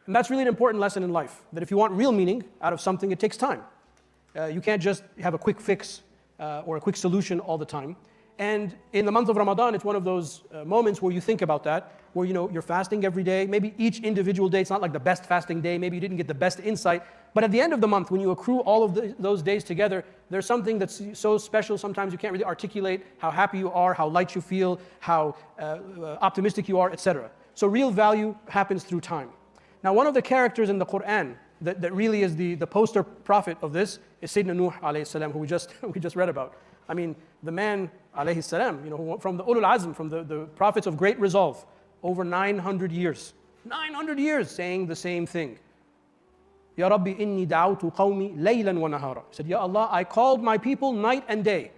And that's really an important lesson in life, that if you want real meaning out of something, it takes time. You can't just have a quick fix or a quick solution all the time. And in the month of Ramadan, it's one of those moments where you think about that, where you're fasting every day. Maybe each individual day, it's not like the best fasting day. Maybe you didn't get the best insight. But at the end of the month, when you accrue all of those days together, there's something that's so special. Sometimes you can't really articulate how happy you are, how light you feel, how optimistic you are, etc. So real value happens through time. Now, one of the characters in the Quran that really is the poster prophet of this is Sayyidina Nuh alayhi salam, who we just read about. I mean, the man alayhi salam, from the Ulul Azm, from the prophets of great resolve, over 900 years. 900 years saying the same thing. Ya Rabbi inni da'awtu qawmi laylan wa nahara. He said, Ya Allah, I called my people night and day.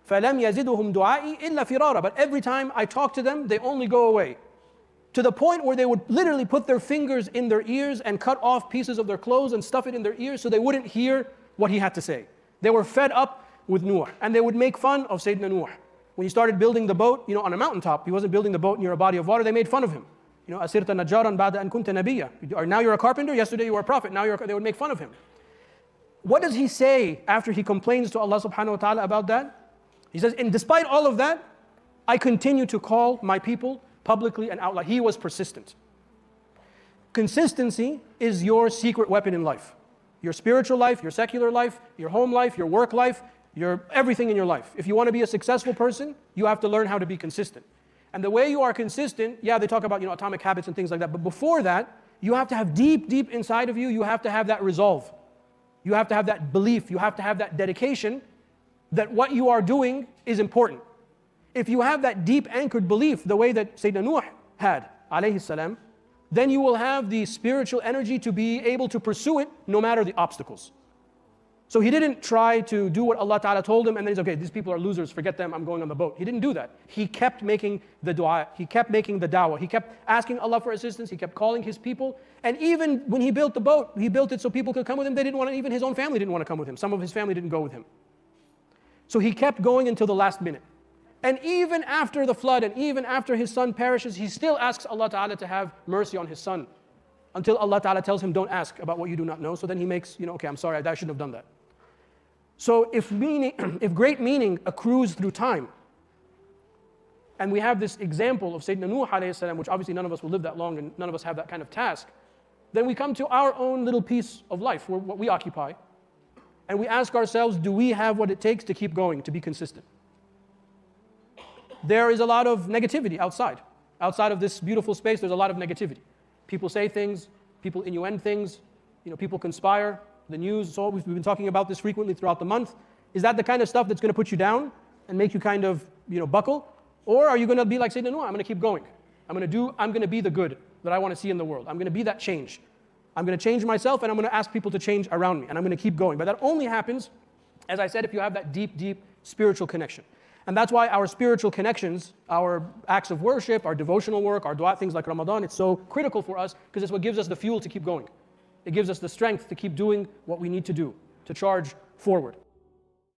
فَلَمْ يَزِدُهُمْ دُعَائِي إِلَّا فِرَارًا. But every time I talk to them, they only go away. To the point where they would literally put their fingers in their ears and cut off pieces of their clothes and stuff it in their ears so they wouldn't hear what he had to say. They were fed up with Nuh, and they would make fun of Sayyidina Nuh. When he started building the boat, on a mountaintop, he wasn't building the boat near a body of water, they made fun of him. أَسِرْتَ نَجَّارًا بَعْدَ أَن كُنْتَ نَبِيًّا. Now you're a carpenter, yesterday you were a prophet, they would make fun of him. What does he say after he complains to Allah subhanahu wa ta'ala about that? He says, and despite all of that, I continue to call my people publicly and out loud. He was persistent. Consistency is your secret weapon in life. Your spiritual life, your secular life, your home life, your work life, your everything in your life. If you want to be a successful person, you have to learn how to be consistent. And the way you are consistent, they talk about atomic habits and things like that, but before that, you have to have deep inside of you, you have to have that resolve. You have to have that belief, you have to have that dedication that what you are doing is important. If you have that deep anchored belief, the way that Sayyidina Nuh had, alayhi salam, then you will have the spiritual energy to be able to pursue it no matter the obstacles. So he didn't try to do what Allah Ta'ala told him and then he's okay, these people are losers, forget them, I'm going on the boat. He didn't do that. He kept making the dua, he kept making the da'wah, he kept asking Allah for assistance, he kept calling his people. And even when he built the boat, he built it so people could come with him. They didn't want to, even his own family didn't want to come with him. Some of his family didn't go with him. So he kept going until the last minute. And even after the flood and even after his son perishes, he still asks Allah Ta'ala to have mercy on his son. Until Allah Ta'ala tells him, don't ask about what you do not know. So then he makes, okay, I'm sorry, I shouldn't have done that. So if great meaning accrues through time, and we have this example of Sayyidina Nuh alayhi salam, which obviously none of us will live that long and none of us have that kind of task, then we come to our own little piece of life, what we occupy, and we ask ourselves, do we have what it takes to keep going, to be consistent? There is a lot of negativity outside. Outside of this beautiful space, there's a lot of negativity. People say things, people innuendo things, people conspire, the news, so we've been talking about this frequently throughout the month. Is that the kind of stuff that's going to put you down and make you kind of, buckle? Or are you going to be like Sayyidina Nuh, I'm going to keep going. I'm going to be the good that I want to see in the world. I'm going to be that change. I'm going to change myself and I'm going to ask people to change around me and I'm going to keep going. But that only happens, as I said, if you have that deep spiritual connection. And that's why our spiritual connections, our acts of worship, our devotional work, our dua, things like Ramadan, it's so critical for us because it's what gives us the fuel to keep going. It gives us the strength to keep doing what we need to do, to charge forward.